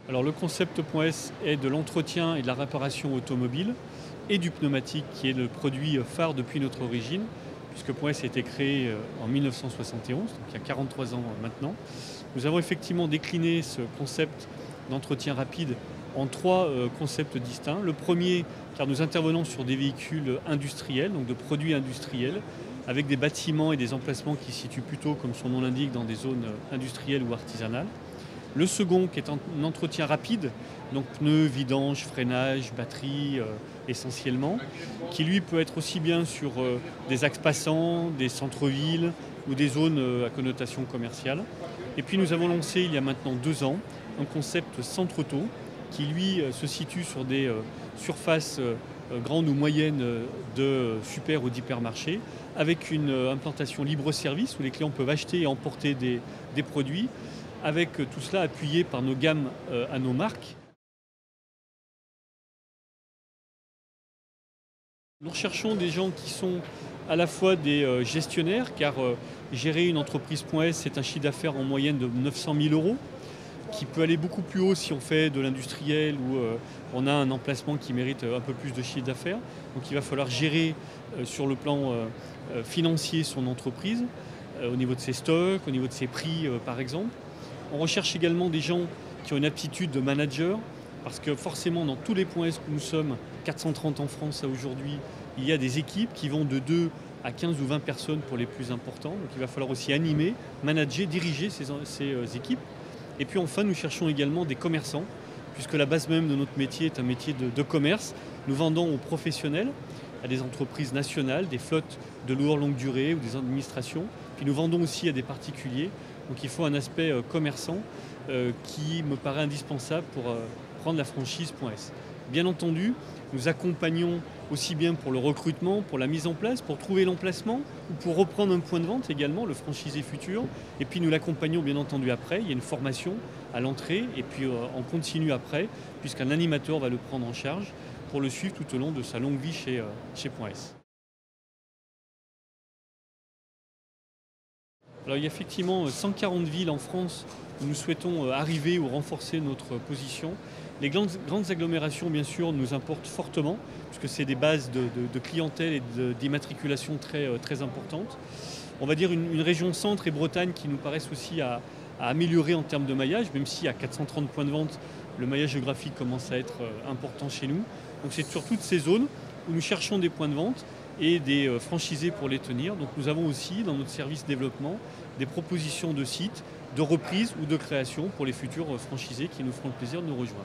Alors le concept.s est de l'entretien et de la réparation automobile et du pneumatique qui est le produit phare depuis notre origine, puisque .s a été créé en 1971, donc il y a 43 ans maintenant. Nous avons effectivement décliné ce concept d'entretien rapide en trois concepts distincts. Le premier, car nous intervenons sur des véhicules industriels, donc de produits industriels, avec des bâtiments et des emplacements qui se situent plutôt, comme son nom l'indique, dans des zones industrielles ou artisanales. Le second, qui est un entretien rapide, donc pneus, vidange, freinage, batterie essentiellement, qui lui peut être aussi bien sur des axes passants, des centres-villes ou des zones à connotation commerciale. Et puis nous avons lancé il y a maintenant 2 ans un concept centre-auto qui lui se situe sur des surfaces grandes ou moyennes de super ou d'hypermarchés, avec une implantation libre-service où les clients peuvent acheter et emporter des produits, avec tout cela appuyé par nos gammes à nos marques. Nous recherchons des gens qui sont à la fois des gestionnaires, car gérer une entreprise.s, c'est un chiffre d'affaires en moyenne de 900 000 euros, qui peut aller beaucoup plus haut si on fait de l'industriel ou on a un emplacement qui mérite un peu plus de chiffre d'affaires. Donc il va falloir gérer sur le plan financier son entreprise, au niveau de ses stocks, au niveau de ses prix par exemple. On recherche également des gens qui ont une aptitude de manager, parce que forcément dans tous les .s que nous sommes, 430 en France aujourd'hui, il y a des équipes qui vont de 2 à 15 ou 20 personnes pour les plus importants. Donc il va falloir aussi animer, manager, diriger ces équipes. Et puis enfin, nous cherchons également des commerçants, puisque la base même de notre métier est un métier de commerce. Nous vendons aux professionnels, à des entreprises nationales, des flottes de lourd longue durée ou des administrations. Puis nous vendons aussi à des particuliers. Donc il faut un aspect commerçant qui me paraît indispensable pour prendre la franchise .s. Bien entendu, nous accompagnons aussi bien pour le recrutement, pour la mise en place, pour trouver l'emplacement ou pour reprendre un point de vente également, le franchisé futur. Et puis nous l'accompagnons bien entendu après. Il y a une formation à l'entrée et puis en continu après, puisqu'un animateur va le prendre en charge pour le suivre tout au long de sa longue vie chez .s. Alors il y a effectivement 140 villes en France où nous souhaitons arriver ou renforcer notre position. Les grandes agglomérations, bien sûr, nous importent fortement, puisque c'est des bases de clientèle et d'immatriculation très importantes. On va dire une région centre et Bretagne qui nous paraissent aussi à améliorer en termes de maillage, même si à 430 points de vente, le maillage géographique commence à être important chez nous. Donc c'est sur toutes ces zones où nous cherchons des points de vente et des franchisés pour les tenir. Donc nous avons aussi dans notre service développement des propositions de sites, de reprise ou de création pour les futurs franchisés qui nous feront le plaisir de nous rejoindre.